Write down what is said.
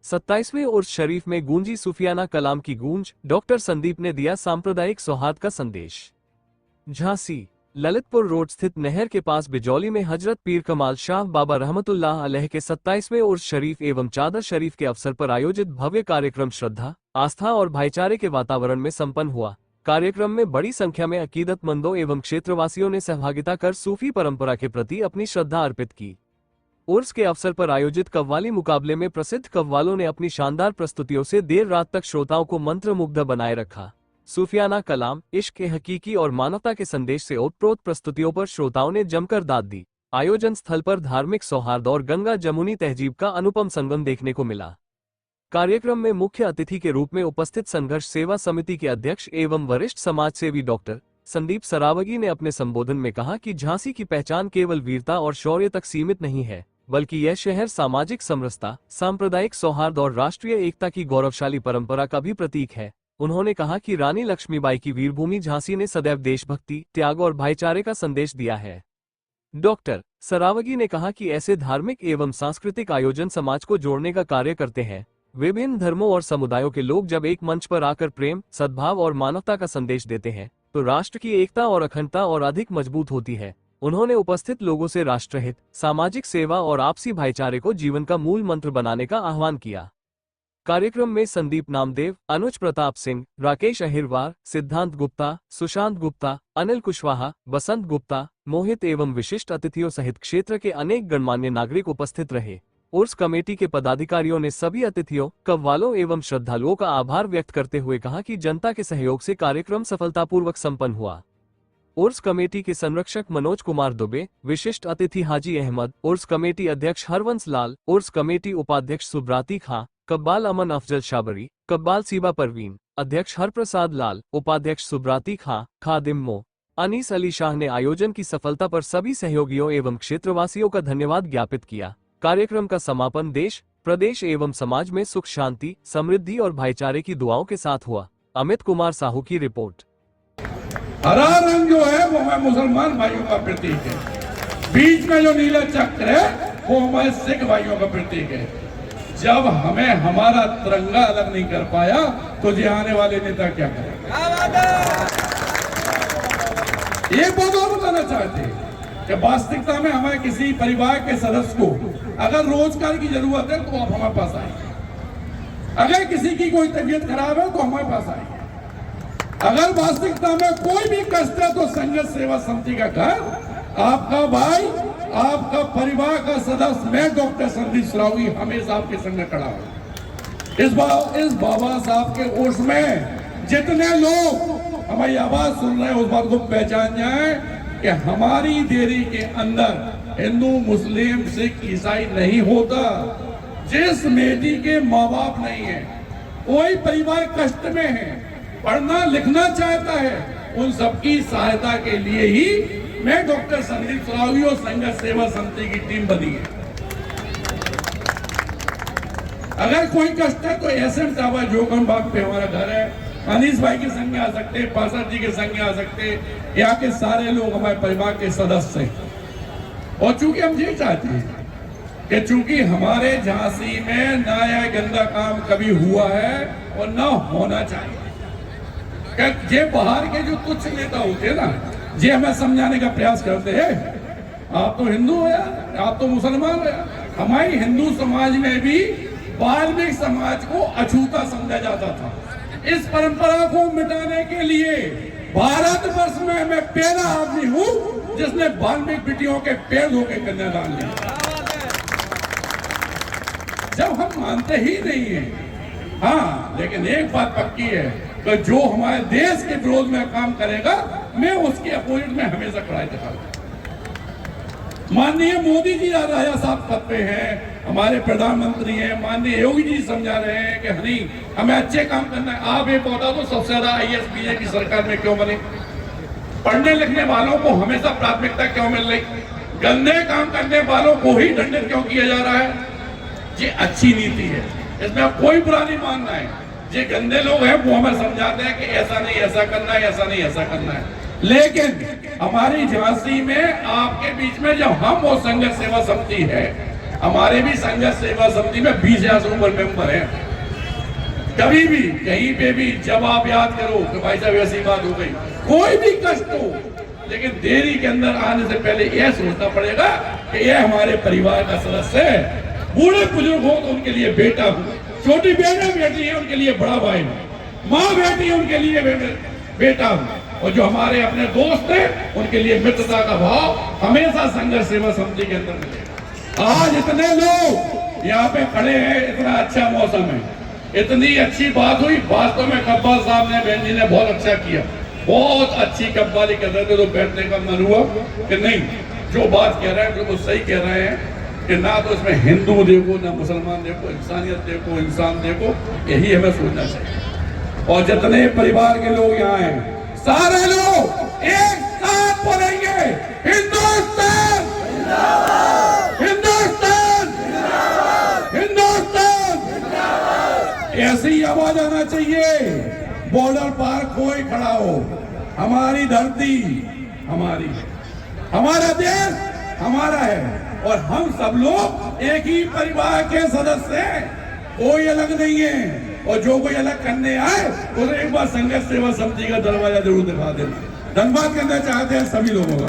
27वें उर्स शरीफ में गूंजी सूफियाना कलाम की गूंज, डॉक्टर संदीप ने दिया सांप्रदायिक सौहार्द का संदेश। झांसी ललितपुर रोड स्थित नहर के पास बिजौली में हजरत पीर कमाल शाह बाबा रहमतुल्लाह अलैह के 27वें उर्स शरीफ एवं चादर शरीफ के अवसर पर आयोजित भव्य कार्यक्रम श्रद्धा, आस्था और भाईचारे के वातावरण में संपन्न हुआ। कार्यक्रम में बड़ी संख्या में अकीदतमंदों एवं क्षेत्रवासियों ने सहभागिता कर सूफी परंपरा के प्रति अपनी श्रद्धा अर्पित की। उर्स के अवसर पर आयोजित कव्वाली मुकाबले में प्रसिद्ध कव्वालों ने अपनी शानदार प्रस्तुतियों से देर रात तक श्रोताओं को मंत्रमुग्ध बनाए रखा। सूफियाना कलाम, इश्क के हकीकी और मानवता के संदेश से ओतप्रोत प्रस्तुतियों पर श्रोताओं ने जमकर दाद दी। आयोजन स्थल पर धार्मिक सौहार्द और गंगा जमुनी तहजीब का अनुपम संगम देखने को मिला। कार्यक्रम में मुख्य अतिथि के रूप में उपस्थित संघर्ष सेवा समिति के अध्यक्ष एवं वरिष्ठ समाजसेवी डॉक्टर संदीप सरावगी ने अपने संबोधन में कहा कि झांसी की पहचान केवल वीरता और शौर्य तक सीमित नहीं है, बल्कि यह शहर सामाजिक समरसता, सांप्रदायिक सौहार्द और राष्ट्रीय एकता की गौरवशाली परंपरा का भी प्रतीक है। उन्होंने कहा कि रानी लक्ष्मीबाई की वीरभूमि झांसी ने सदैव देशभक्ति, त्याग और भाईचारे का संदेश दिया है। डॉक्टर सरावगी ने कहा कि ऐसे धार्मिक एवं सांस्कृतिक आयोजन समाज को जोड़ने का कार्य करते हैं। विभिन्न धर्मों और समुदायों के लोग जब एक मंच पर आकर प्रेम, सद्भाव और मानवता का संदेश देते हैं, तो राष्ट्र की एकता और अखंडता और अधिक मजबूत होती है। उन्होंने उपस्थित लोगों से राष्ट्रहित, सामाजिक सेवा और आपसी भाईचारे को जीवन का मूल मंत्र बनाने का आह्वान किया। कार्यक्रम में संदीप नामदेव, अनुज प्रताप सिंह, राकेश अहिरवार, सिद्धांत गुप्ता, सुशांत गुप्ता, अनिल कुशवाहा, बसंत गुप्ता, मोहित एवं विशिष्ट अतिथियों सहित क्षेत्र के अनेक गणमान्य नागरिक उपस्थित रहे। उर्स कमेटी के पदाधिकारियों ने सभी अतिथियों, कव्वालों एवं श्रद्धालुओं का आभार व्यक्त करते हुए कहा कि जनता के सहयोग से कार्यक्रम सफलतापूर्वक संपन्न हुआ। उर्स कमेटी के संरक्षक मनोज कुमार दुबे, विशिष्ट अतिथि हाजी अहमद, उर्स कमेटी अध्यक्ष हरवंश लाल, उर्स कमेटी उपाध्यक्ष सुब्राती खां, कब्बाल अमन अफजल शाबरी, कब्बाल सीबा परवीन, अध्यक्ष हरप्रसाद लाल, उपाध्यक्ष सुब्राती खां, खादिम मो अनीस अली शाह ने आयोजन की सफलता पर सभी सहयोगियों एवं क्षेत्रवासियों का धन्यवाद ज्ञापित किया। कार्यक्रम का समापन देश, प्रदेश एवं समाज में सुख शांति, समृद्धि और भाईचारे की दुआओं के साथ हुआ। अमित कुमार साहू की रिपोर्ट। हरा रंग जो है वो हमारे मुसलमान भाइयों का प्रतीक है, बीच में जो नीला चक्र है वो हमारे सिख भाइयों का प्रतीक है। जब हमें हमारा तिरंगा अलग नहीं कर पाया तो ये आने वाले नेता क्या करेंगे। एक बात और बताना चाहते हैं कि वास्तविकता में हमारे किसी परिवार के सदस्य को अगर रोजगार की जरूरत है तो आप हमारे पास आइए। अगर किसी की कोई तबीयत खराब है तो हमारे पास आइए। अगर वास्तविकता में कोई भी कष्ट है तो संघर्ष सेवा समिति का घर, आपका भाई, आपका परिवार का सदस्य, मैं डॉक्टर संदीप सरावगी हमेशा आपके संग खड़ा हूं। इस बाबा साहब के उर्स में जितने लोग हमारी आवाज सुन रहे हैं उस बात को पहचान जाए कि हमारी देरी के अंदर हिंदू, मुस्लिम, सिख, ईसाई नहीं होता। जिस बेटी के माँ बाप नहीं है, कोई परिवार कष्ट में है, पढ़ना लिखना चाहता है, उन सबकी सहायता के लिए ही मैं डॉक्टर संदीप सरावगी और संघर्ष सेवा समिति की टीम बनी है। अगर कोई कष्ट है तो एसएम टावर जोगम बाग पे हमारा घर है, अनीस भाई के संग आ सकते, पासर जी के संग आ सकते, यहाँ के सारे लोग हमारे परिवार के सदस्य हैं। और चूंकि हम ये चाहते हैं कि चूंकि हमारे झांसी में ना यह गंदा काम कभी हुआ है और ना होना चाहिए। ये बाहर के जो कुछ नेता होते हैं ना, ये हमें समझाने का प्रयास करते हैं, आप तो हिंदू हो यार, आप तो मुसलमान हो यार। हमारी हिंदू समाज में भी वाल्मीकि समाज को अछूता समझा जाता था। इस परंपरा को मिटाने के लिए भारतवर्ष में मैं पहला आदमी हूं जिसने वाल्मीकि बेटियों के पैर धो के कन्यादान लिया। जब हम मानते ही नहीं है, हाँ, लेकिन एक बात पक्की है कि जो हमारे देश के विरोध में काम करेगा मैं उसके अपोजिट में हमेशा खड़ा दिखाऊंगा। माननीय मोदी जी राजा साहब पद पे हैं, हमारे प्रधानमंत्री हैं, माननीय योगी जी समझा रहे हैं कि नहीं हमें अच्छे काम करना है। आप ये बता दो सबसे ज्यादा आईएएस बीजेपी की सरकार में क्यों बने? पढ़ने लिखने वालों को हमेशा प्राथमिकता क्यों मिल रही? गंदे काम करने वालों को ही दंडित क्यों किया जा रहा है? ये अच्छी नीति है, इसमें कोई बुरा नहीं मानना है। ये गंदे लोग हैं वो हमें समझाते हैं कि ऐसा नहीं ऐसा करना है, ऐसा नहीं ऐसा करना है। लेकिन हमारी झांसी में आपके बीच में जब हम वो संघर्ष सेवा समिति है, हमारे भी संघर्ष सेवा समिति में 20,000 से ऊपर मेंबर हैं। कभी भी कहीं पे भी जब आप याद करो कि भाई साहब ऐसी बात हो गई, कोई भी कष्ट हो, लेकिन देरी के अंदर आने से पहले यह सोचना पड़ेगा कि यह हमारे परिवार का सदस्य है। बूढ़े बुजुर्ग हो तो उनके लिए बेटा हूं, छोटी बहनें बेटी है उनके लिए बड़ा भाई हूं, माँ बेटी है उनके लिए बेटा हूं, और जो हमारे अपने दोस्त हैं उनके लिए मित्रता का भाव हमेशा संघर्ष सेवा समिति के अंदर मिलेगा। आज इतने लोग यहाँ पे खड़े हैं, इतना अच्छा मौसम है, इतनी अच्छी बात हुई। वास्तव में कब्बाल साहब ने, बहन जी ने बहुत अच्छा किया, बहुत अच्छी कब्बाली कर रहे थे, तो बैठने का मन हुआ कि नहीं, जो बात कह रहे हैं बिल्कुल सही कह रहे हैं कि ना तो इसमें हिंदू देखो ना मुसलमान देखो, इंसानियत देखो, इंसान देखो, यही हमें सोचना चाहिए। और जितने परिवार के लोग यहाँ हैं, सारे लोग एक साथ बोलेंगे हिंदुस्तान हिंदुस्तान हिंदुस्तान। ऐसी ही आवाज आना चाहिए। बॉर्डर पार कोई खड़ा हो, हमारी धरती हमारी, हमारा देश हमारा है, और हम सब लोग एक ही परिवार के सदस्य हैं, कोई अलग नहीं है। और जो कोई अलग करने आए उसे एक बार संघर्ष सेवा समिति का दरवाजा जरूर दिखा देना। धन्यवाद करना चाहते हैं सभी लोगों का।